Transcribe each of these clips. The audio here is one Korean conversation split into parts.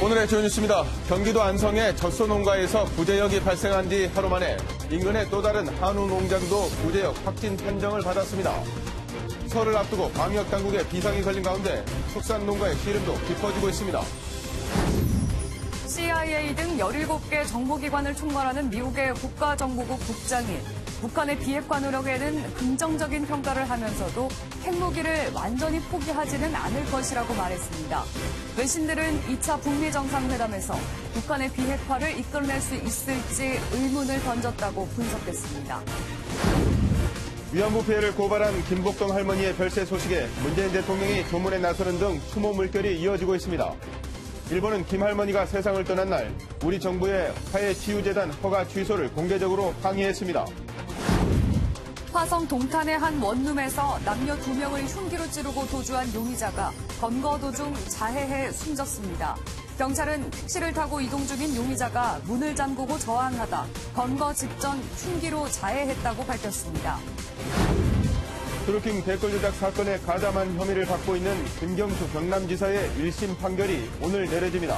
오늘의 주요 뉴스입니다. 경기도 안성의 젖소 농가에서 구제역이 발생한 뒤 하루 만에 인근의 또 다른 한우 농장도 구제역 확진 판정을 받았습니다. 설을 앞두고 방역 당국의 비상이 걸린 가운데 축산 농가의 시름도 깊어지고 있습니다. CIA 등 17개 정보기관을 총괄하는 미국의 국가정보국 국장이 북한의 비핵화 노력에는 긍정적인 평가를 하면서도 핵무기를 완전히 포기하지는 않을 것이라고 말했습니다. 외신들은 2차 북미 정상회담에서 북한의 비핵화를 이끌어낼 수 있을지 의문을 던졌다고 분석했습니다. 위안부 피해를 고발한 김복동 할머니의 별세 소식에 문재인 대통령이 조문에 나서는 등 추모 물결이 이어지고 있습니다. 일본은 김 할머니가 세상을 떠난 날 우리 정부의 화해치유재단 허가 취소를 공개적으로 항의했습니다. 화성 동탄의 한 원룸에서 남녀 2명을 흉기로 찌르고 도주한 용의자가 검거 도중 자해해 숨졌습니다. 경찰은 택시를 타고 이동 중인 용의자가 문을 잠그고 저항하다 검거 직전 흉기로 자해했다고 밝혔습니다. 드루킹 댓글 조작 사건의 가담한 혐의를 받고 있는 김경수 경남지사의 1심 판결이 오늘 내려집니다.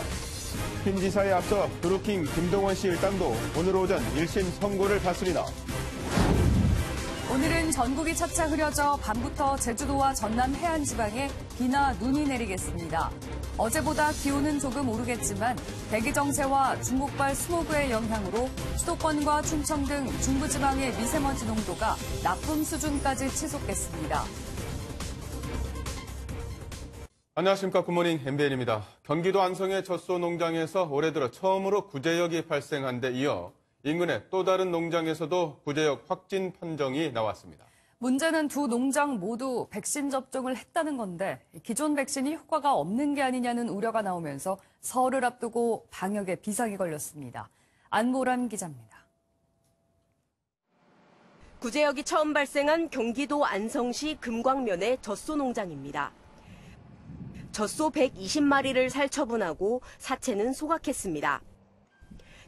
김 지사에 앞서 드루킹 김동원 씨 일당도 오늘 오전 1심 선고를 받습니다. 오늘은 전국이 차차 흐려져 밤부터 제주도와 전남 해안 지방에 비나 눈이 내리겠습니다. 어제보다 기온은 조금 오르겠지만 대기 정체와 중국발 스모그의 영향으로 수도권과 충청 등 중부지방의 미세먼지 농도가 나쁨 수준까지 치솟겠습니다. 안녕하십니까. 굿모닝 MBN입니다. 경기도 안성의 젖소 농장에서 올해 들어 처음으로 구제역이 발생한 데 이어 인근의 또 다른 농장에서도 구제역 확진 판정이 나왔습니다. 문제는 두 농장 모두 백신 접종을 했다는 건데 기존 백신이 효과가 없는 게 아니냐는 우려가 나오면서 설을 앞두고 방역에 비상이 걸렸습니다. 안보람 기자입니다. 구제역이 처음 발생한 경기도 안성시 금광면의 젖소 농장입니다. 젖소 120마리를 살처분하고 사체는 소각했습니다.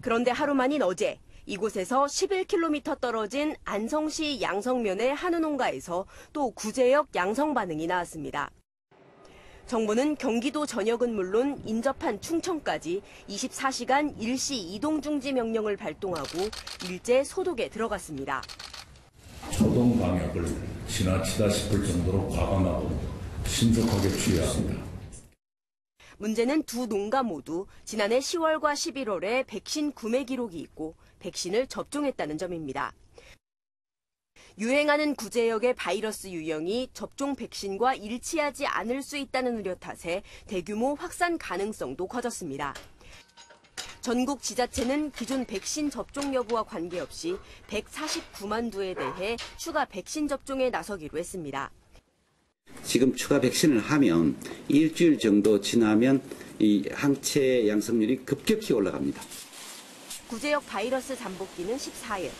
그런데 하루 만인 어제 이곳에서 11km 떨어진 안성시 양성면의 한우 농가에서 또 구제역 양성 반응이 나왔습니다. 정부는 경기도 전역은 물론 인접한 충청까지 24시간 일시 이동 중지 명령을 발동하고 일제 소독에 들어갔습니다. 초동 방역을 지나치다 싶을 정도로 과감하고 신속하게 취해야 합니다. 문제는 두 농가 모두 지난해 10월과 11월에 백신 구매 기록이 있고 백신을 접종했다는 점입니다. 유행하는 구제역의 바이러스 유형이 접종 백신과 일치하지 않을 수 있다는 우려 탓에 대규모 확산 가능성도 커졌습니다. 전국 지자체는 기존 백신 접종 여부와 관계없이 149만 두에 대해 추가 백신 접종에 나서기로 했습니다. 지금 추가 백신을 하면 일주일 정도 지나면 이 항체 양성률이 급격히 올라갑니다. 구제역 바이러스 잠복기는 14일.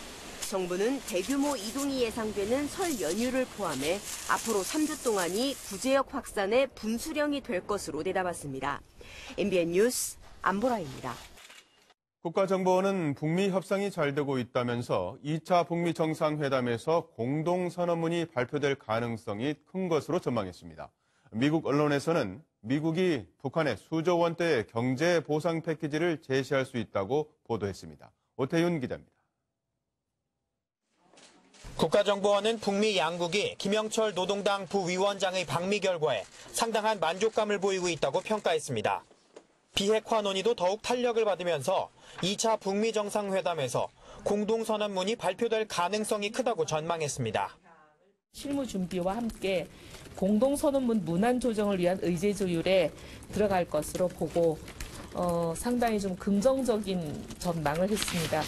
정부는 대규모 이동이 예상되는 설 연휴를 포함해 앞으로 3주 동안이 구제역 확산의 분수령이 될 것으로 내다봤습니다. MBN 뉴스 안보라입니다. 국가정보원은 북미 협상이 잘 되고 있다면서 2차 북미 정상회담에서 공동선언문이 발표될 가능성이 큰 것으로 전망했습니다. 미국 언론에서는 미국이 북한에 수조 원대의 경제 보상 패키지를 제시할 수 있다고 보도했습니다. 오태윤 기자입니다. 국가정보원은 북미 양국이 김영철 노동당 부위원장의 방미 결과에 상당한 만족감을 보이고 있다고 평가했습니다. 비핵화 논의도 더욱 탄력을 받으면서 2차 북미 정상회담에서 공동선언문이 발표될 가능성이 크다고 전망했습니다. 실무 준비와 함께 공동선언문 문안 조정을 위한 의제 조율에 들어갈 것으로 보고 상당히 좀 긍정적인 전망을 했습니다.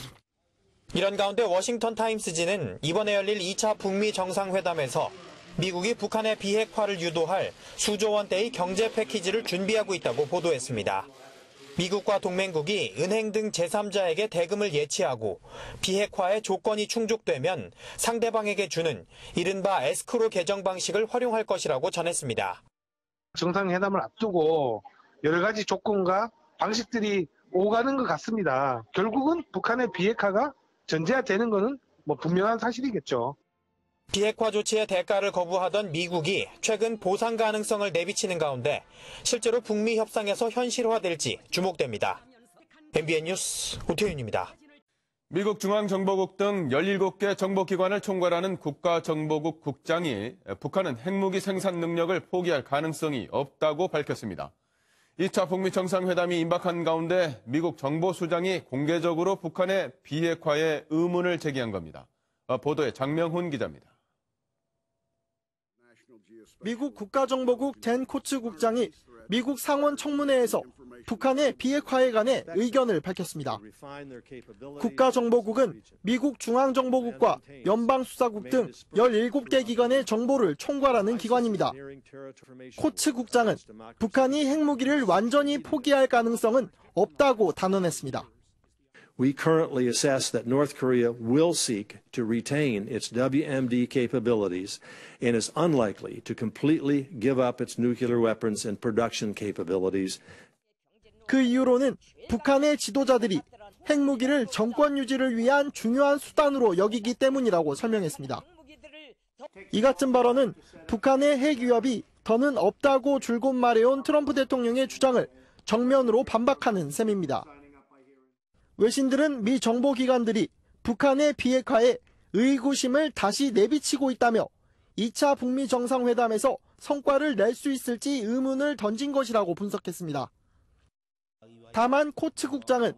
이런 가운데 워싱턴 타임스지는 이번에 열릴 2차 북미 정상회담에서 미국이 북한의 비핵화를 유도할 수조 원대의 경제 패키지를 준비하고 있다고 보도했습니다. 미국과 동맹국이 은행 등 제3자에게 대금을 예치하고 비핵화의 조건이 충족되면 상대방에게 주는 이른바 에스크로 계정 방식을 활용할 것이라고 전했습니다. 정상회담을 앞두고 여러 가지 조건과 방식들이 오가는 것 같습니다. 결국은 북한의 비핵화가 전제되는 것은 분명한 사실이겠죠. 비핵화 조치의 대가를 거부하던 미국이 최근 보상 가능성을 내비치는 가운데 실제로 북미 협상에서 현실화될지 주목됩니다. MBN 뉴스 오태윤입니다. 미국 중앙정보국 등 17개 정보기관을 총괄하는 국가정보국 국장이 북한은 핵무기 생산 능력을 포기할 가능성이 없다고 밝혔습니다. 2차 북미 정상회담이 임박한 가운데 미국 정보수장이 공개적으로 북한의 비핵화에 의문을 제기한 겁니다. 보도에 장명훈 기자입니다. 미국 국가정보국 댄 코츠 국장이 미국 상원 청문회에서 북한의 비핵화에 관해 의견을 밝혔습니다. 국가정보국은 미국 중앙정보국과 연방수사국 등 17개 기관의 정보를 총괄하는 기관입니다. 코츠 국장은 북한이 핵무기를 완전히 포기할 가능성은 없다고 단언했습니다. We currently assess that North Korea will seek to retain its WMD capabilities and is unlikely to completely give up its nuclear weapons and production capabilities. 그 이유로는 북한의 지도자들이 핵무기를 정권 유지를 위한 중요한 수단으로 여기기 때문이라고 설명했습니다. 이 같은 발언은 북한의 핵 위협이 더는 없다고 줄곧 말해온 트럼프 대통령의 주장을 정면으로 반박하는 셈입니다. 외신들은 미 정보기관들이 북한의 비핵화에 의구심을 다시 내비치고 있다며 2차 북미 정상회담에서 성과를 낼 수 있을지 의문을 던진 것이라고 분석했습니다. 다만 코츠 국장은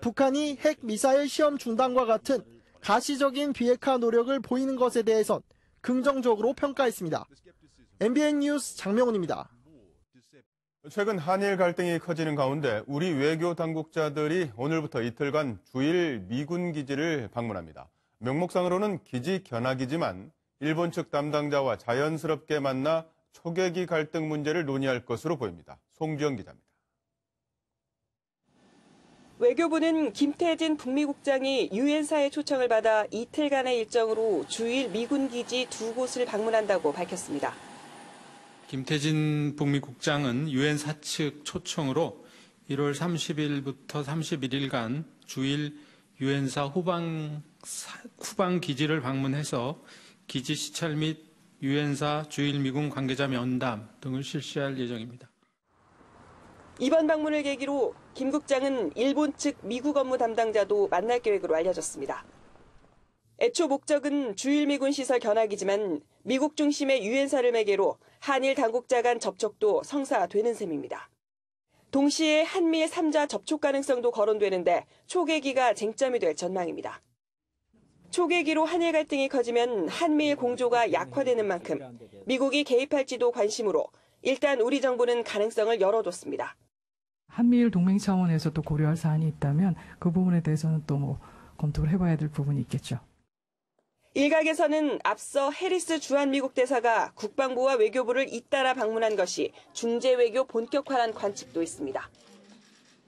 북한이 핵 미사일 시험 중단과 같은 가시적인 비핵화 노력을 보이는 것에 대해선 긍정적으로 평가했습니다. MBN 뉴스 장명훈입니다. 최근 한일 갈등이 커지는 가운데 우리 외교 당국자들이 오늘부터 이틀간 주일 미군 기지를 방문합니다. 명목상으로는 기지 견학이지만 일본 측 담당자와 자연스럽게 만나 초계기 갈등 문제를 논의할 것으로 보입니다. 송주영 기자입니다. 외교부는 김태진 북미국장이 유엔사의 초청을 받아 이틀간의 일정으로 주일 미군 기지 2곳을 방문한다고 밝혔습니다. 김태진 북미국장은 유엔사 측 초청으로 1월 30일부터 31일간 주일 유엔사 후방 기지를 방문해서 기지 시찰 및 유엔사 주일 미군 관계자 면담 등을 실시할 예정입니다. 이번 방문을 계기로 김 국장은 일본 측 미국 업무 담당자도 만날 계획으로 알려졌습니다. 애초 목적은 주일 미군 시설 견학이지만 미국 중심의 유엔사를 매개로 한일 당국자 간 접촉도 성사되는 셈입니다. 동시에 한미의 3자 접촉 가능성도 거론되는데 초계기가 쟁점이 될 전망입니다. 초계기로 한일 갈등이 커지면 한미일 공조가 약화되는 만큼 미국이 개입할지도 관심으로 일단 우리 정부는 가능성을 열어뒀습니다. 한미일 동맹 차원에서 또 고려할 사안이 있다면 그 부분에 대해서는 또 검토를 해봐야 될 부분이 있겠죠. 일각에서는 앞서 해리스 주한미국 대사가 국방부와 외교부를 잇따라 방문한 것이 중재외교 본격화란 관측도 있습니다.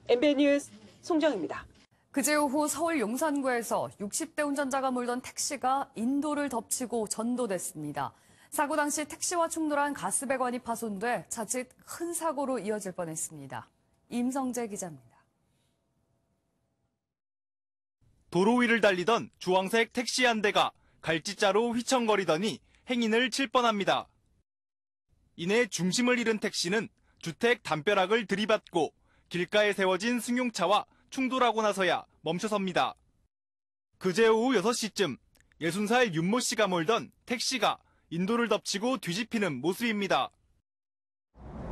MBN 뉴스 송정입니다. 그제 오후 서울 용산구에서 60대 운전자가 몰던 택시가 인도를 덮치고 전도됐습니다. 사고 당시 택시와 충돌한 가스배관이 파손돼 자칫 큰 사고로 이어질 뻔했습니다. 임성재 기자입니다. 도로 위를 달리던 주황색 택시 한 대가 갈지자로 휘청거리더니 행인을 칠 뻔합니다. 이내 중심을 잃은 택시는 주택 담벼락을 들이받고 길가에 세워진 승용차와 충돌하고 나서야 멈춰섭니다. 그제 오후 6시쯤 60살 윤모 씨가 몰던 택시가 인도를 덮치고 뒤집히는 모습입니다.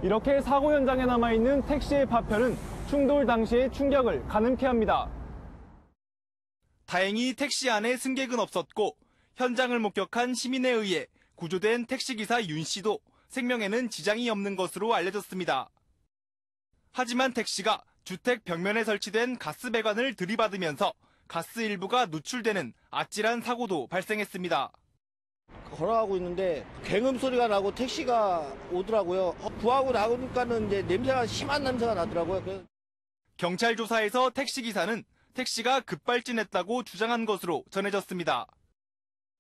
이렇게 사고 현장에 남아있는 택시의 파편은 충돌 당시의 충격을 가늠케 합니다. 다행히 택시 안에 승객은 없었고 현장을 목격한 시민에 의해 구조된 택시기사 윤 씨도 생명에는 지장이 없는 것으로 알려졌습니다. 하지만 택시가 주택 벽면에 설치된 가스 배관을 들이받으면서 가스 일부가 누출되는 아찔한 사고도 발생했습니다. 걸어가고 있는데 굉음 소리가 나고 택시가 오더라고요. 구하고 나오니까는 이제 냄새가 심한 냄새가 나더라고요. 경찰 조사에서 택시기사는 택시가 급발진했다고 주장한 것으로 전해졌습니다.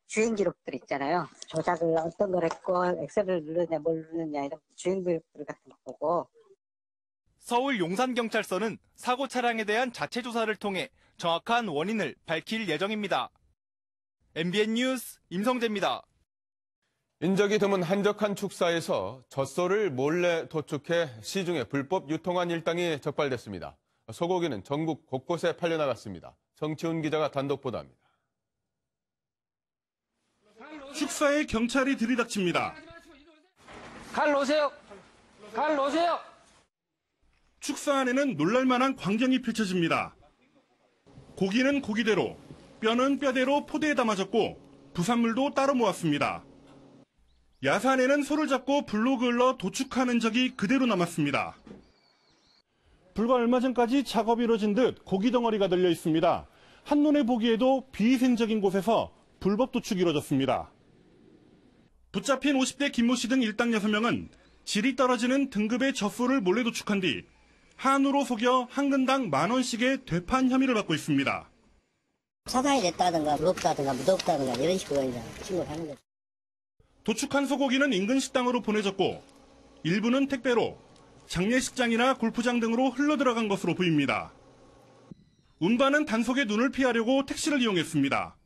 주행 기록들 있잖아요. 조작을 어떤 걸 했고 엑셀을 누르냐 뭘 누르냐 이런 주행 기록들 같은 거 보고. 서울 용산경찰서는 사고 차량에 대한 자체 조사를 통해 정확한 원인을 밝힐 예정입니다. MBN 뉴스 임성재입니다. 인적이 드문 한적한 축사에서 젖소를 몰래 도축해 시중에 불법 유통한 일당이 적발됐습니다. 소고기는 전국 곳곳에 팔려나갔습니다. 정치훈 기자가 단독 보도합니다. 축사에 경찰이 들이닥칩니다. 칼 놓으세요. 칼 놓으세요. 축사 안에는 놀랄만한 광경이 펼쳐집니다. 고기는 고기대로, 뼈는 뼈대로 포대에 담아졌고 부산물도 따로 모았습니다. 야산에는 소를 잡고 불로 그을러 도축한 흔적이 그대로 남았습니다. 불과 얼마 전까지 작업이 이루어진 듯 고기 덩어리가 널려 있습니다. 한눈에 보기에도 비위생적인 곳에서 불법 도축이 이루어졌습니다. 붙잡힌 50대 김모 씨 등 일당 6명은 질이 떨어지는 등급의 젖소를 몰래 도축한 뒤 한우로 속여 한 근당 10,000원씩의 되판 혐의를 받고 있습니다. 차단이 됐다든가 무겁다든가 무덥다든가 이런 식으로 이제 신고를 하는 거죠. 도축한 소고기는 인근 식당으로 보내졌고 일부는 택배로 장례식장이나 골프장 등으로 흘러들어간 것으로 보입니다. 운반은 단속의 눈을 피하려고 택시를 이용했습니다.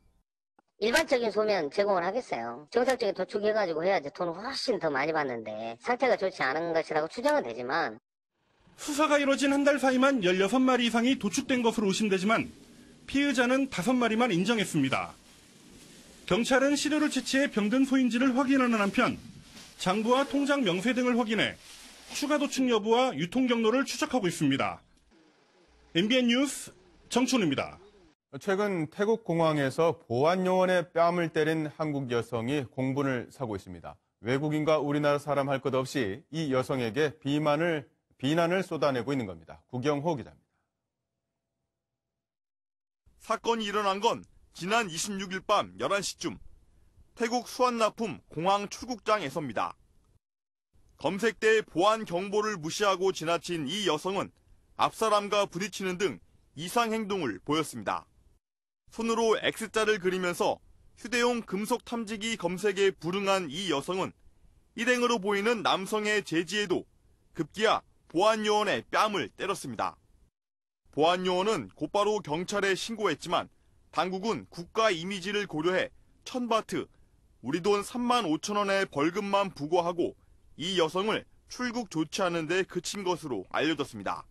일반적인 소면 제공을 하겠어요. 정상적인 도축해가지고 해야지 돈을 훨씬 더 많이 받는데 상태가 좋지 않은 것이라고 추정은 되지만 수사가 이뤄진 한 달 사이만 16마리 이상이 도축된 것으로 의심되지만 피의자는 5마리만 인정했습니다. 경찰은 시료를 채취해 병든 소인지를 확인하는 한편 장부와 통장 명세 등을 확인해 추가 도축 여부와 유통 경로를 추적하고 있습니다. MBN 뉴스 정춘우입니다. 최근 태국 공항에서 보안 요원의 뺨을 때린 한국 여성이 공분을 사고 있습니다. 외국인과 우리나라 사람 할 것 없이 이 여성에게 비난을 쏟아내고 있는 겁니다. 구경호 기자입니다. 사건이 일어난 건 지난 26일 밤 11시쯤 태국 수완나품 공항 출국장에서입니다. 검색대의 보안 경보를 무시하고 지나친 이 여성은 앞사람과 부딪히는 등 이상 행동을 보였습니다. 손으로 X자를 그리면서 휴대용 금속 탐지기 검색에 불응한 이 여성은 일행으로 보이는 남성의 제지에도 급기야 보안요원의 뺨을 때렸습니다. 보안요원은 곧바로 경찰에 신고했지만 당국은 국가 이미지를 고려해 1,000바트, 우리 돈 35,000원의 벌금만 부과하고 이 여성을 출국 조치하는 데 그친 것으로 알려졌습니다.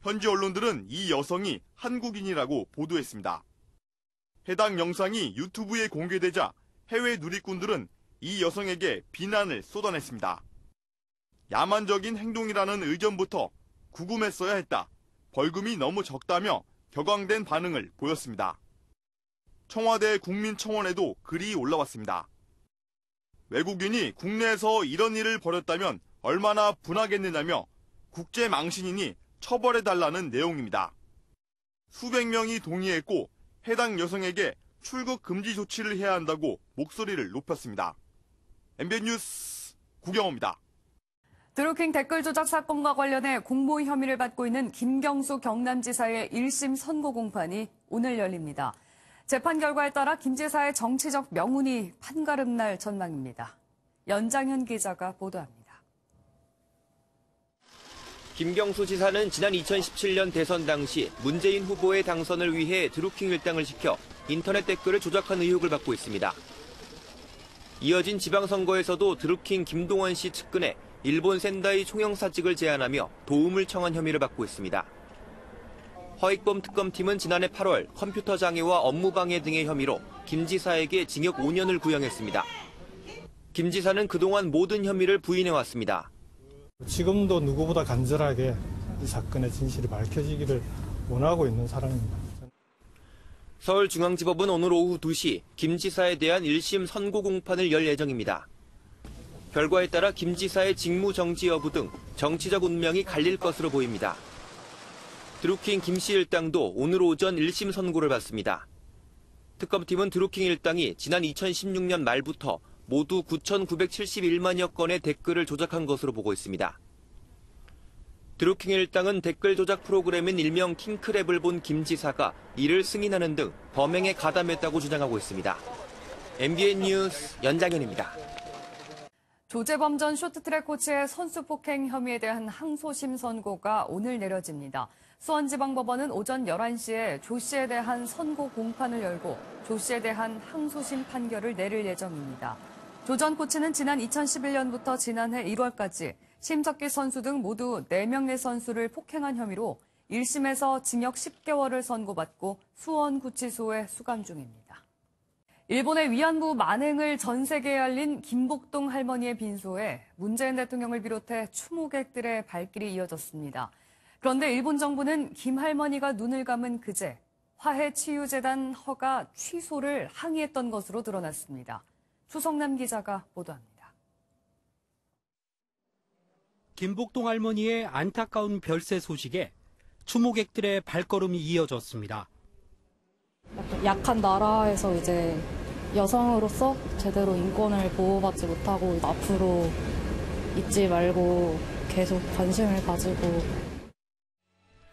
현지 언론들은 이 여성이 한국인이라고 보도했습니다. 해당 영상이 유튜브에 공개되자 해외 누리꾼들은 이 여성에게 비난을 쏟아냈습니다. 야만적인 행동이라는 의견부터 구금했어야 했다. 벌금이 너무 적다며 격앙된 반응을 보였습니다. 청와대 국민청원에도 글이 올라왔습니다. 외국인이 국내에서 이런 일을 벌였다면 얼마나 분하겠느냐며 국제망신이니 처벌해달라는 내용입니다. 수백 명이 동의했고 해당 여성에게 출국 금지 조치를 해야 한다고 목소리를 높였습니다. MBN 뉴스 구경호입니다. 드루킹 댓글 조작 사건과 관련해 공모 혐의를 받고 있는 김경수 경남지사의 1심 선고 공판이 오늘 열립니다. 재판 결과에 따라 김 지사의 정치적 명운이 판가름날 전망입니다. 연장현 기자가 보도합니다. 김경수 지사는 지난 2017년 대선 당시 문재인 후보의 당선을 위해 드루킹 일당을 시켜 인터넷 댓글을 조작한 의혹을 받고 있습니다. 이어진 지방선거에서도 드루킹 김동원 씨 측근에 일본 센다이 총영사직을 제안하며 도움을 청한 혐의를 받고 있습니다. 허익범 특검팀은 지난해 8월 컴퓨터 장애와 업무방해 등의 혐의로 김 지사에게 징역 5년을 구형했습니다. 김 지사는 그동안 모든 혐의를 부인해왔습니다. 지금도 누구보다 간절하게 이 사건의 진실이 밝혀지기를 원하고 있는 사람입니다. 서울중앙지법은 오늘 오후 2시 김 지사에 대한 1심 선고 공판을 열 예정입니다. 결과에 따라 김 지사의 직무 정지 여부 등 정치적 운명이 갈릴 것으로 보입니다. 드루킹 김 씨 일당도 오늘 오전 1심 선고를 받습니다. 특검팀은 드루킹 일당이 지난 2016년 말부터 모두 9,971만여 건의 댓글을 조작한 것으로 보고 있습니다. 드루킹 일당은 댓글 조작 프로그램인 일명 킹크랩을 본 김 지사가 이를 승인하는 등 범행에 가담했다고 주장하고 있습니다. MBN 뉴스 연장현입니다. 조재범 전 쇼트트랙 코치의 선수 폭행 혐의에 대한 항소심 선고가 오늘 내려집니다. 수원지방법원은 오전 11시에 조 씨에 대한 선고 공판을 열고 조 씨에 대한 항소심 판결을 내릴 예정입니다. 조전 코치는 지난 2011년부터 지난해 1월까지 심석기 선수 등 모두 4명의 선수를 폭행한 혐의로 1심에서 징역 10개월을 선고받고 수원구치소에 수감 중입니다. 일본의 위안부 만행을 전 세계에 알린 김복동 할머니의 빈소에 문재인 대통령을 비롯해 추모객들의 발길이 이어졌습니다. 그런데 일본 정부는 김 할머니가 눈을 감은 그제 화해치유재단 허가 취소를 항의했던 것으로 드러났습니다. 추성남 기자가 보도합니다. 김복동 할머니의 안타까운 별세 소식에 추모객들의 발걸음이 이어졌습니다. 약한 나라에서 이제 여성으로서 제대로 인권을 보호받지 못하고 앞으로 잊지 말고 계속 관심을 가지고.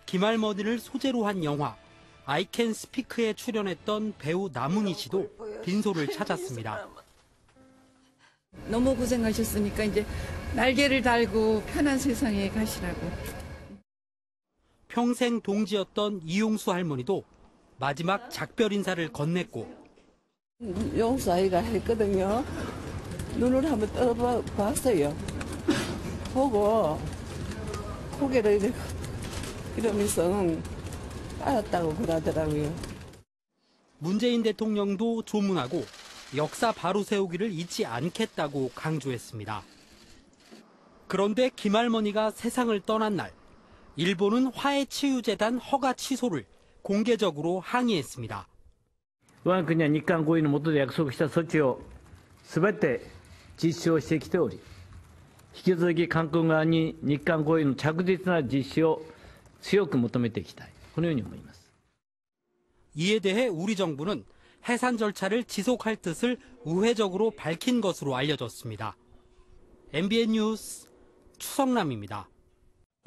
김할머니를 소재로 한 영화 I Can Speak에 출연했던 배우 남은희 씨도 빈소를 찾았습니다. 너무 고생하셨으니까 이제 날개를 달고 편한 세상에 가시라고. 평생 동지였던 이용수 할머니도 마지막 작별 인사를 건넸고. 용수 아이가 했거든요. 눈을 한번 떠봤어요. 보고 고개를 이러면서 빠졌다고 그러더라고요. 문재인 대통령도 조문하고 역사 바로 세우기를 잊지 않겠다고 강조했습니다. 그런데 김할머니가 세상을 떠난 날, 일본은 화해치유재단 허가 취소를 공개적으로 항의했습니다. 我が国は日韓合意の下で約束した措置を全て実施をしてきており、引き続き韓国側に日韓合意の着実な実施を強く求めていきたい、このように思います。 이에 대해 우리 정부는 해산 절차를 지속할 뜻을 우회적으로 밝힌 것으로 알려졌습니다. MBN 뉴스 추성남입니다.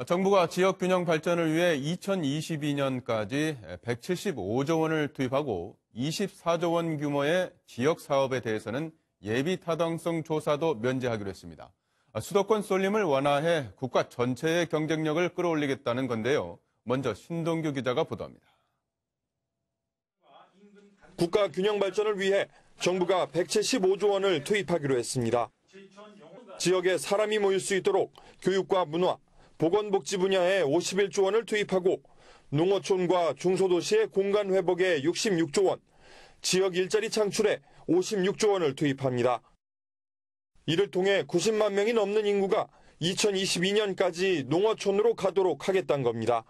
정부가 지역 균형 발전을 위해 2022년까지 175조 원을 투입하고 24조 원 규모의 지역 사업에 대해서는 예비 타당성 조사도 면제하기로 했습니다. 수도권 쏠림을 완화해 국가 전체의 경쟁력을 끌어올리겠다는 건데요. 먼저 신동규 기자가 보도합니다. 국가 균형 발전을 위해 정부가 175조 원을 투입하기로 했습니다. 지역에 사람이 모일 수 있도록 교육과 문화, 보건복지 분야에 51조 원을 투입하고 농어촌과 중소도시의 공간 회복에 66조 원, 지역 일자리 창출에 56조 원을 투입합니다. 이를 통해 90만 명이 넘는 인구가 2022년까지 농어촌으로 가도록 하겠다는 겁니다.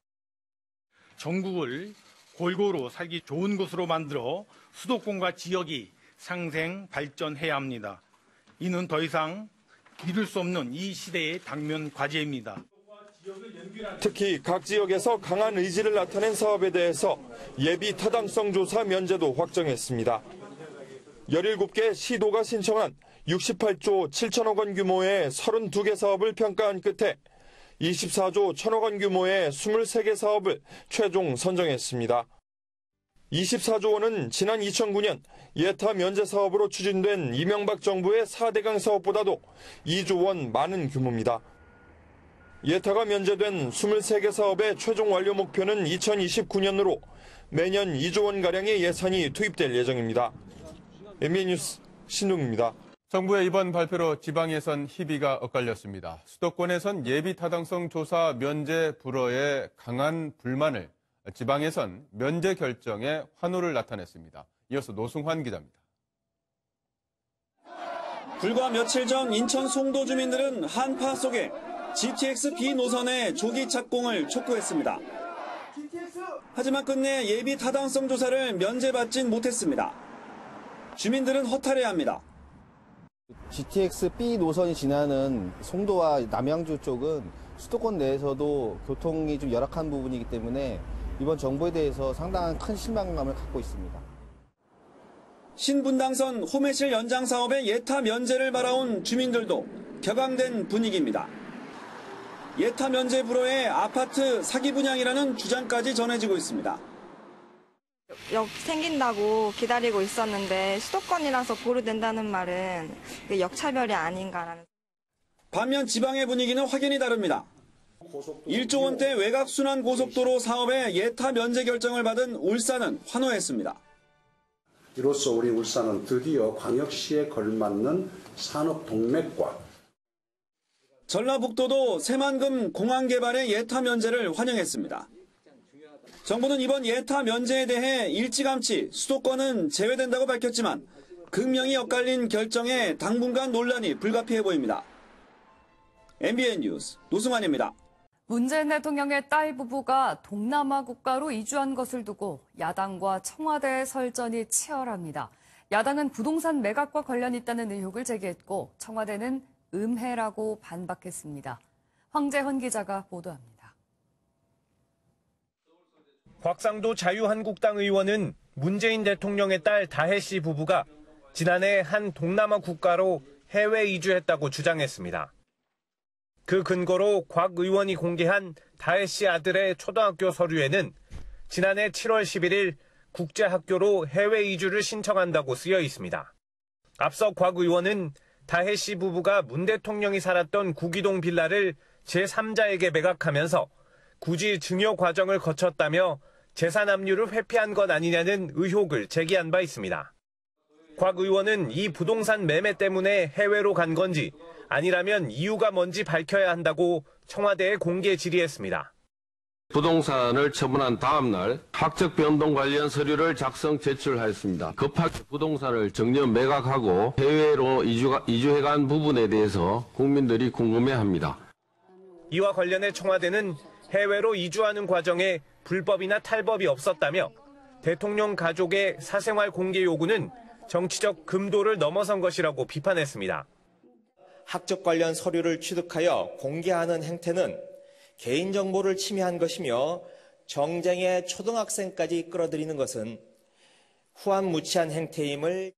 전국을 골고루 살기 좋은 곳으로 만들어 수도권과 지역이 상생, 발전해야 합니다. 이는 더 이상 미룰 수 없는 이 시대의 당면 과제입니다. 특히 각 지역에서 강한 의지를 나타낸 사업에 대해서 예비 타당성 조사 면제도 확정했습니다. 17개 시도가 신청한 68조 7천억 원 규모의 32개 사업을 평가한 끝에 24조 1천억 원 규모의 23개 사업을 최종 선정했습니다. 24조 원은 지난 2009년 예타 면제 사업으로 추진된 이명박 정부의 4대강 사업보다도 2조 원 많은 규모입니다. 예타가 면제된 23개 사업의 최종 완료 목표는 2029년으로 매년 2조 원가량의 예산이 투입될 예정입니다. MBN 뉴스 신동입니다. 정부의 이번 발표로 지방 예산 희비가 엇갈렸습니다. 수도권에선 예비 타당성 조사 면제 불허에 강한 불만을, 지방에선 면제 결정에 환호를 나타냈습니다. 이어서 노승환 기자입니다. 불과 며칠 전 인천 송도 주민들은 한파 속에 GTX B 노선의 조기 착공을 촉구했습니다. 하지만 끝내 예비 타당성 조사를 면제받진 못했습니다. 주민들은 허탈해합니다. GTX B 노선이 지나는 송도와 남양주 쪽은 수도권 내에서도 교통이 좀 열악한 부분이기 때문에 이번 정부에 대해서 상당한 큰 실망감을 갖고 있습니다. 신분당선 호매실 연장 사업의 예타 면제를 바라온 주민들도 격앙된 분위기입니다. 예타 면제 불허에 아파트 사기 분양이라는 주장까지 전해지고 있습니다. 역 생긴다고 기다리고 있었는데 수도권이라서 보류된다는 말은 역차별이 아닌가라는. 반면 지방의 분위기는 확연히 다릅니다. 1조 원대 외곽순환 고속도로 사업의 예타 면제 결정을 받은 울산은 환호했습니다. 이로써 우리 울산은 드디어 광역시에 걸맞는 산업 동맥과 전라북도도 새만금 공항 개발의 예타 면제를 환영했습니다. 정부는 이번 예타 면제에 대해 일찌감치 수도권은 제외된다고 밝혔지만 극명히 엇갈린 결정에 당분간 논란이 불가피해 보입니다. MBN 뉴스 노승환입니다. 문재인 대통령의 딸 부부가 동남아 국가로 이주한 것을 두고 야당과 청와대의 설전이 치열합니다. 야당은 부동산 매각과 관련이 있다는 의혹을 제기했고 청와대는 음해라고 반박했습니다. 황재헌 기자가 보도합니다. 곽상도 자유한국당 의원은 문재인 대통령의 딸 다혜 씨 부부가 지난해 한 동남아 국가로 해외 이주했다고 주장했습니다. 그 근거로 곽 의원이 공개한 다혜 씨 아들의 초등학교 서류에는 지난해 7월 11일 국제학교로 해외 이주를 신청한다고 쓰여 있습니다. 앞서 곽 의원은 다혜 씨 부부가 문 대통령이 살았던 구기동 빌라를 제3자에게 매각하면서 굳이 증여 과정을 거쳤다며 재산 압류를 회피한 것 아니냐는 의혹을 제기한 바 있습니다. 곽 의원은 이 부동산 매매 때문에 해외로 간 건지 아니라면 이유가 뭔지 밝혀야 한다고 청와대에 공개 질의했습니다. 부동산을 처분한 다음 날 학적 변동 관련 서류를 작성 제출하였습니다. 급하게 부동산을 정려 매각하고 해외로 이주해간 부분에 대해서 국민들이 궁금해합니다. 이와 관련해 청와대는 해외로 이주하는 과정에 불법이나 탈법이 없었다며 대통령 가족의 사생활 공개 요구는 정치적 금도를 넘어선 것이라고 비판했습니다. 학적 관련 서류를 취득하여 공개하는 행태는 개인정보를 침해한 것이며 정쟁의 초등학생까지 끌어들이는 것은 후한무치한 행태임을.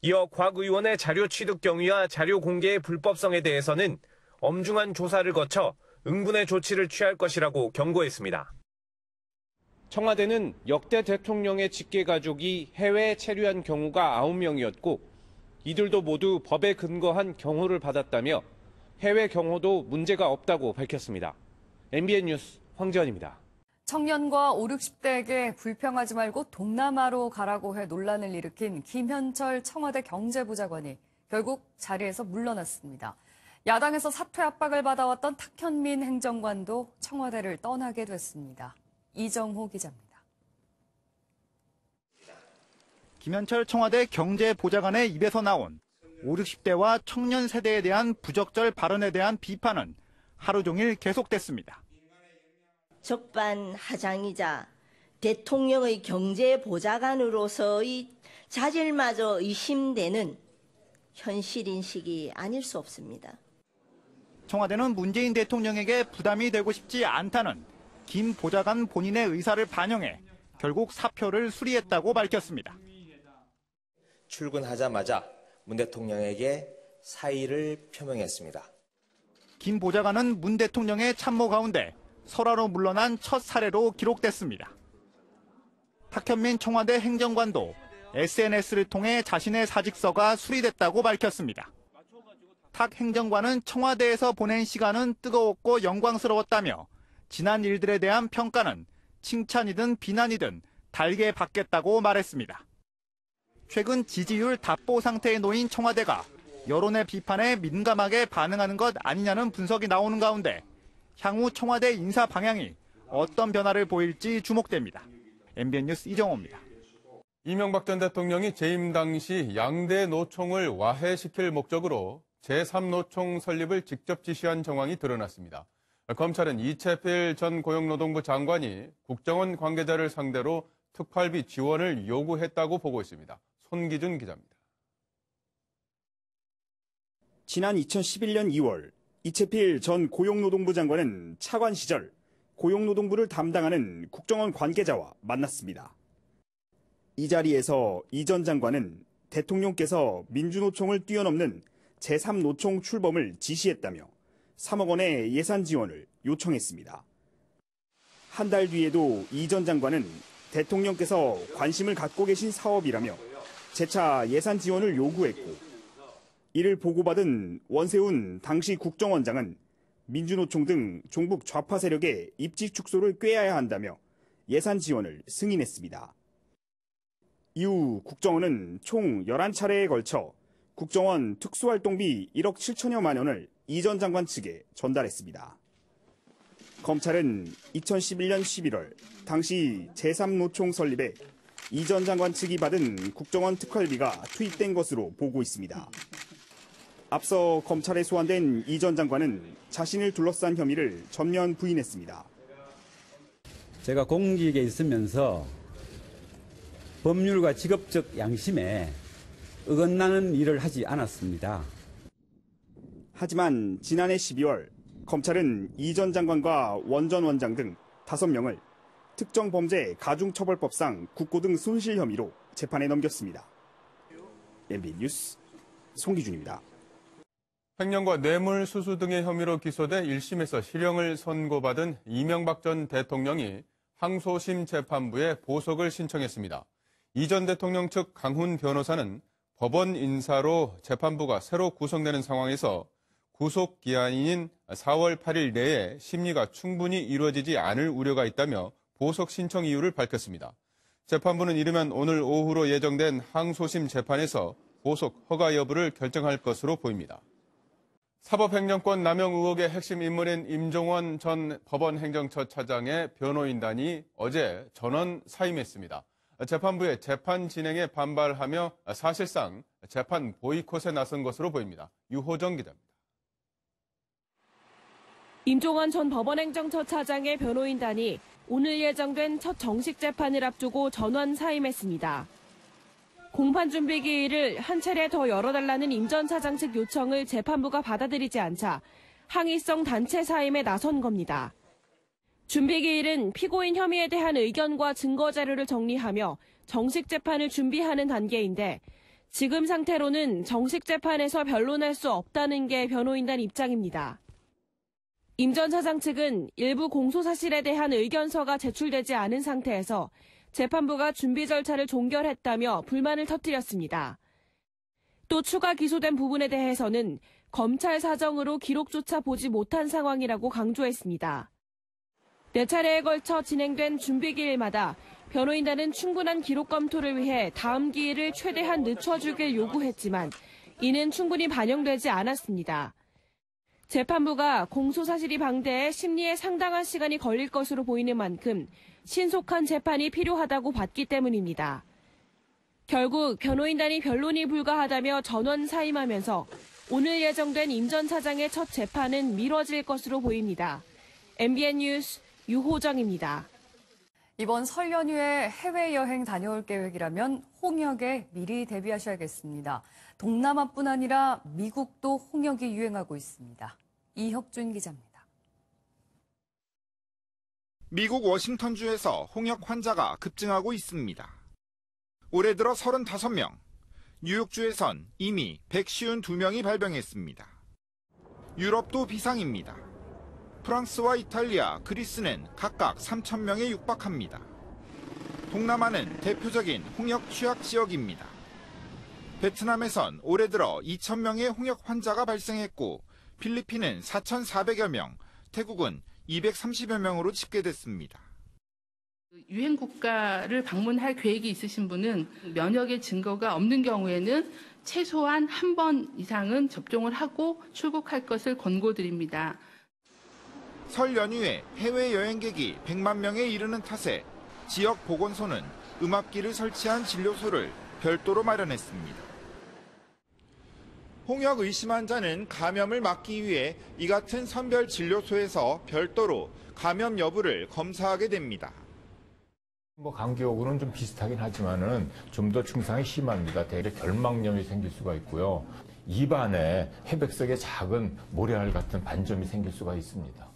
이어 곽 의원의 자료 취득 경위와 자료 공개의 불법성에 대해서는 엄중한 조사를 거쳐 응분의 조치를 취할 것이라고 경고했습니다. 청와대는 역대 대통령의 직계 가족이 해외에 체류한 경우가 9명이었고 이들도 모두 법에 근거한 경호를 받았다며 해외 경호도 문제가 없다고 밝혔습니다. MBN 뉴스 황재헌입니다. 청년과 5, 60대에게 불평하지 말고 동남아로 가라고 해 논란을 일으킨 김현철 청와대 경제부장관이 결국 자리에서 물러났습니다. 야당에서 사퇴 압박을 받아왔던 탁현민 행정관도 청와대를 떠나게 됐습니다. 이정호 기자입니다. 김현철 청와대 경제보좌관의 입에서 나온 5, 60대와 청년 세대에 대한 부적절 발언에 대한 비판은 하루 종일 계속됐습니다. 적반하장이자 대통령의 경제보좌관으로서의 자질마저 의심되는 현실인식이 아닐 수 없습니다. 청와대는 문재인 대통령에게 부담이 되고 싶지 않다는 김 보좌관 본인의 의사를 반영해 결국 사표를 수리했다고 밝혔습니다. 출근하자마자 문 대통령에게 사의를 표명했습니다. 김 보좌관은 문 대통령의 참모 가운데 설화로 물러난 첫 사례로 기록됐습니다. 탁현민 청와대 행정관도 SNS를 통해 자신의 사직서가 수리됐다고 밝혔습니다. 탁 행정관은 청와대에서 보낸 시간은 뜨거웠고 영광스러웠다며 지난 일들에 대한 평가는 칭찬이든 비난이든 달게 받겠다고 말했습니다. 최근 지지율 답보 상태에 놓인 청와대가 여론의 비판에 민감하게 반응하는 것 아니냐는 분석이 나오는 가운데 향후 청와대 인사 방향이 어떤 변화를 보일지 주목됩니다. MBN 뉴스 이정호입니다. 이명박 전 대통령이 재임 당시 양대 노총을 와해시킬 목적으로 제3노총 설립을 직접 지시한 정황이 드러났습니다. 검찰은 이채필 전 고용노동부 장관이 국정원 관계자를 상대로 특활비 지원을 요구했다고 보고 있습니다. 손기준 기자입니다. 지난 2011년 2월 이채필 전 고용노동부 장관은 차관 시절 고용노동부를 담당하는 국정원 관계자와 만났습니다. 이 자리에서 이 전 장관은 대통령께서 민주노총을 뛰어넘는 제3노총 출범을 지시했다며 3억 원의 예산 지원을 요청했습니다. 한 달 뒤에도 이 전 장관은 대통령께서 관심을 갖고 계신 사업이라며 재차 예산 지원을 요구했고 이를 보고받은 원세훈 당시 국정원장은 민주노총 등 종북 좌파 세력의 입지 축소를 꾀해야 한다며 예산 지원을 승인했습니다. 이후 국정원은 총 11차례에 걸쳐 국정원 특수활동비 1억 7천여만 원을 이 전 장관 측에 전달했습니다. 검찰은 2011년 11월 당시 제3노총 설립에 이 전 장관 측이 받은 국정원 특활비가 투입된 것으로 보고 있습니다. 앞서 검찰에 소환된 이 전 장관은 자신을 둘러싼 혐의를 전면 부인했습니다. 제가 공직에 있으면서 법률과 직업적 양심에 어긋나는 일을 하지 않았습니다. 하지만 지난해 12월 검찰은 이 전 장관과 원 전 원장 등 5명을 특정범죄 가중처벌법상 국고등 손실 혐의로 재판에 넘겼습니다. MBN 뉴스 송기준입니다. 횡령과 뇌물수수 등의 혐의로 기소돼 1심에서 실형을 선고받은 이명박 전 대통령이 항소심 재판부에 보석을 신청했습니다. 이 전 대통령 측 강훈 변호사는 법원 인사로 재판부가 새로 구성되는 상황에서 구속기한인 4월 8일 내에 심리가 충분히 이루어지지 않을 우려가 있다며 보석 신청 이유를 밝혔습니다. 재판부는 이르면 오늘 오후로 예정된 항소심 재판에서 보석 허가 여부를 결정할 것으로 보입니다. 사법행정권 남용 의혹의 핵심 인물인 임종원 전 법원행정처 차장의 변호인단이 어제 전원 사임했습니다. 재판부의 재판 진행에 반발하며 사실상 재판 보이콧에 나선 것으로 보입니다. 유호정 기자입니다. 임종원 전 법원행정처 차장의 변호인단이 오늘 예정된 첫 정식 재판을 앞두고 전원 사임했습니다. 공판 준비 기일을 한 차례 더 열어달라는 임 전 차장 측 요청을 재판부가 받아들이지 않자 항의성 단체 사임에 나선 겁니다. 준비 기일은 피고인 혐의에 대한 의견과 증거 자료를 정리하며 정식 재판을 준비하는 단계인데 지금 상태로는 정식 재판에서 변론할 수 없다는 게 변호인단 입장입니다. 임 전 차장 측은 일부 공소 사실에 대한 의견서가 제출되지 않은 상태에서 재판부가 준비 절차를 종결했다며 불만을 터뜨렸습니다. 또 추가 기소된 부분에 대해서는 검찰 사정으로 기록조차 보지 못한 상황이라고 강조했습니다. 4차례에 걸쳐 진행된 준비 기일마다 변호인단은 충분한 기록 검토를 위해 다음 기일을 최대한 늦춰주길 요구했지만 이는 충분히 반영되지 않았습니다. 재판부가 공소사실이 방대해 심리에 상당한 시간이 걸릴 것으로 보이는 만큼 신속한 재판이 필요하다고 봤기 때문입니다. 결국 변호인단이 변론이 불가하다며 전원 사임하면서 오늘 예정된 임 전 차장의 첫 재판은 미뤄질 것으로 보입니다. MBN 뉴스 유호정입니다. 이번 설 연휴에 해외여행 다녀올 계획이라면 홍역에 미리 대비하셔야겠습니다. 동남아뿐 아니라 미국도 홍역이 유행하고 있습니다. 이혁준 기자입니다. 미국 워싱턴주에서 홍역 환자가 급증하고 있습니다. 올해 들어 35명, 뉴욕주에선 이미 152명이 발병했습니다. 유럽도 비상입니다. 프랑스와 이탈리아, 그리스는 각각 3,000명에 육박합니다. 동남아는 대표적인 홍역 취약 지역입니다. 베트남에선 올해 들어 2,000명의 홍역 환자가 발생했고 필리핀은 4,400여 명, 태국은 230여 명으로 집계됐습니다. 유행 국가를 방문할 계획이 있으신 분은 면역의 증거가 없는 경우에는 최소한 한 번 이상은 접종을 하고 출국할 것을 권고드립니다. 설 연휴에 해외 여행객이 100만 명에 이르는 탓에 지역 보건소는 음압기를 설치한 진료소를 별도로 마련했습니다. 홍역 의심 환자는 감염을 막기 위해 이 같은 선별 진료소에서 별도로 감염 여부를 검사하게 됩니다. 감기하고는 좀 비슷하긴 하지만은 좀 더 증상이 심합니다. 대개 결막염이 생길 수가 있고요. 입안에 회백색의 작은 모래알 같은 반점이 생길 수가 있습니다.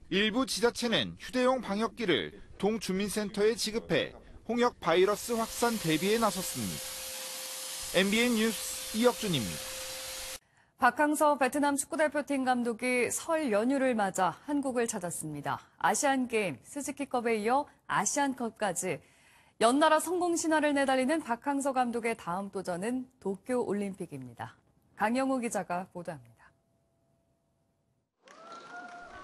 일부 지자체는 휴대용 방역기를 동주민센터에 지급해 홍역 바이러스 확산 대비에 나섰습니다. MBN 뉴스 이혁준입니다. 박항서 베트남 축구대표팀 감독이 설 연휴를 맞아 한국을 찾았습니다. 아시안게임, 스즈키컵에 이어 아시안컵까지 연나라 성공 신화를 내달리는 박항서 감독의 다음 도전은 도쿄올림픽입니다. 강영우 기자가 보도합니다.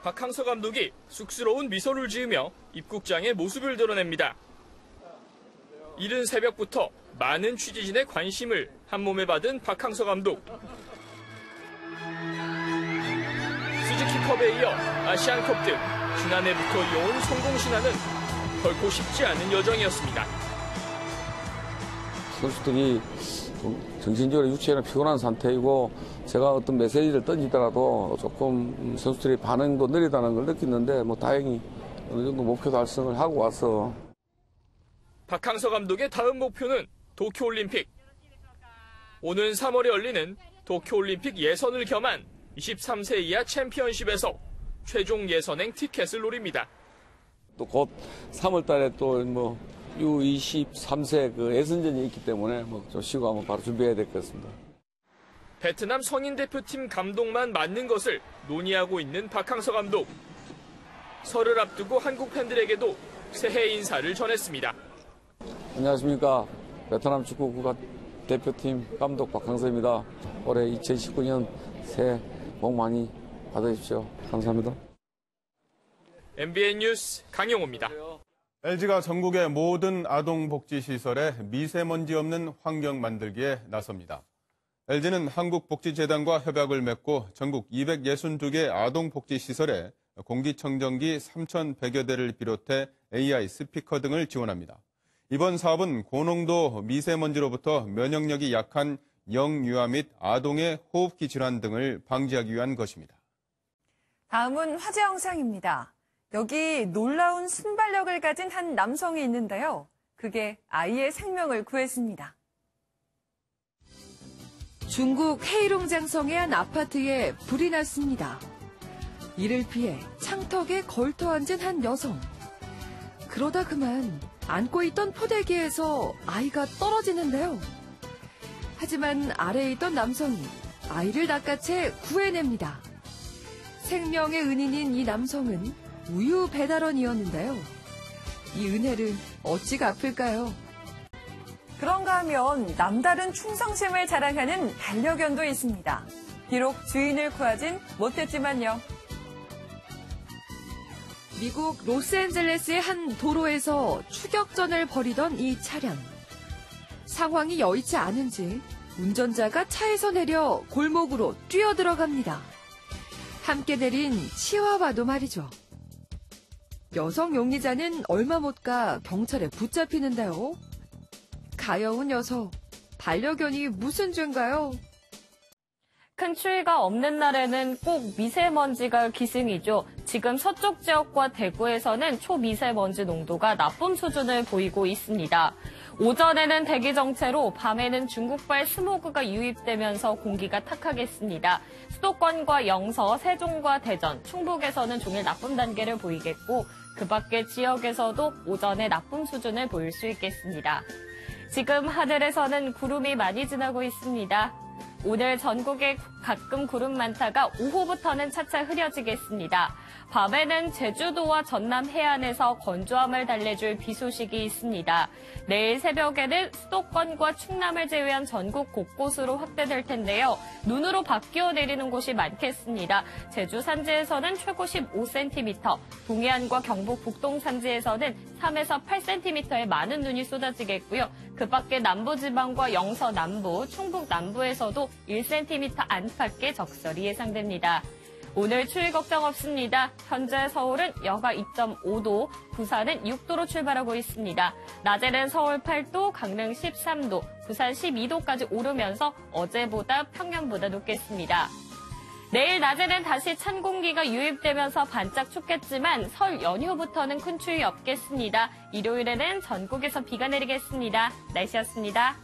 박항서 감독이 쑥스러운 미소를 지으며 입국장의 모습을 드러냅니다. 이른 새벽부터 많은 취재진의 관심을 한몸에 받은 박항서 감독. 스즈키컵에 이어 아시안컵 등 지난해부터 이어온 성공 신화는 결코 쉽지 않은 여정이었습니다. 선수들이 정신적으로 육체적으로 피곤한 상태이고 제가 어떤 메시지를 던지더라도 조금 선수들의 반응도 느리다는 걸 느꼈는데 다행히 어느 정도 목표 달성을 하고 와서. 박항서 감독의 다음 목표는 도쿄올림픽. 오는 3월에 열리는 도쿄올림픽 예선을 겸한 23세 이하 챔피언십에서 최종 예선행 티켓을 노립니다. 또 곧 3월 달에 또 U23세 그 예선전이 있기 때문에 좀 쉬고 한번 바로 준비해야 될 것 같습니다. 베트남 성인 대표팀 감독만 맡는 것을 논의하고 있는 박항서 감독. 설을 앞두고 한국 팬들에게도 새해 인사를 전했습니다. 안녕하십니까. 베트남 축구 국가대표팀 감독 박항서입니다. 올해 2019년 새해 복 많이 받으십시오. 감사합니다. MBN 뉴스 강영호입니다. LG가 전국의 모든 아동복지시설에 미세먼지 없는 환경 만들기에 나섭니다. LG는 한국복지재단과 협약을 맺고 전국 262개 아동복지시설에 공기청정기 3,100여 대를 비롯해 AI 스피커 등을 지원합니다. 이번 사업은 고농도 미세먼지로부터 면역력이 약한 영유아 및 아동의 호흡기 질환 등을 방지하기 위한 것입니다. 다음은 화제 영상입니다. 여기 놀라운 순발력을 가진 한 남성이 있는데요. 그게 아이의 생명을 구했습니다. 중국 헤이룽장성의 한 아파트에 불이 났습니다. 이를 피해 창턱에 걸터 앉은 한 여성. 그러다 그만 안고 있던 포대기에서 아이가 떨어지는데요. 하지만 아래에 있던 남성이 아이를 낚아채 구해냅니다. 생명의 은인인 이 남성은 우유 배달원이었는데요. 이 은혜를 어찌 갚을까요? 그런가 하면 남다른 충성심을 자랑하는 반려견도 있습니다. 비록 주인을 구하진 못했지만요. 미국 로스앤젤레스의 한 도로에서 추격전을 벌이던 이 차량. 상황이 여의치 않은지 운전자가 차에서 내려 골목으로 뛰어들어갑니다. 함께 내린 치와와도 말이죠. 여성 용의자는 얼마 못 가 경찰에 붙잡히는데요. 가여운 녀석, 반려견이 무슨 죄인가요? 큰 추위가 없는 날에는 꼭 미세먼지가 기승이죠. 지금 서쪽 지역과 대구에서는 초미세먼지 농도가 나쁨 수준을 보이고 있습니다. 오전에는 대기 정체로 밤에는 중국발 스모그가 유입되면서 공기가 탁하겠습니다. 수도권과 영서, 세종과 대전, 충북에서는 종일 나쁨 단계를 보이겠고 그 밖의 지역에서도 오전에 나쁨 수준을 보일 수 있겠습니다. 지금 하늘에서는 구름이 많이 지나고 있습니다. 오늘 전국에 가끔 구름 많다가 오후부터는 차차 흐려지겠습니다. 밤에는 제주도와 전남 해안에서 건조함을 달래줄 비 소식이 있습니다. 내일 새벽에는 수도권과 충남을 제외한 전국 곳곳으로 확대될 텐데요. 눈으로 바뀌어 내리는 곳이 많겠습니다. 제주 산지에서는 최고 15cm, 동해안과 경북 북동 산지에서는 3에서 8cm의 많은 눈이 쏟아지겠고요. 그 밖에 남부지방과 영서 남부, 충북 남부에서도 1cm 안팎의 적설이 예상됩니다. 오늘 추위 걱정 없습니다. 현재 서울은 여가 2.5도, 부산은 6도로 출발하고 있습니다. 낮에는 서울 8도, 강릉 13도, 부산 12도까지 오르면서 어제보다 평년보다 높겠습니다. 내일 낮에는 다시 찬 공기가 유입되면서 반짝 춥겠지만 설 연휴부터는 큰 추위 없겠습니다. 일요일에는 전국에서 비가 내리겠습니다. 날씨였습니다.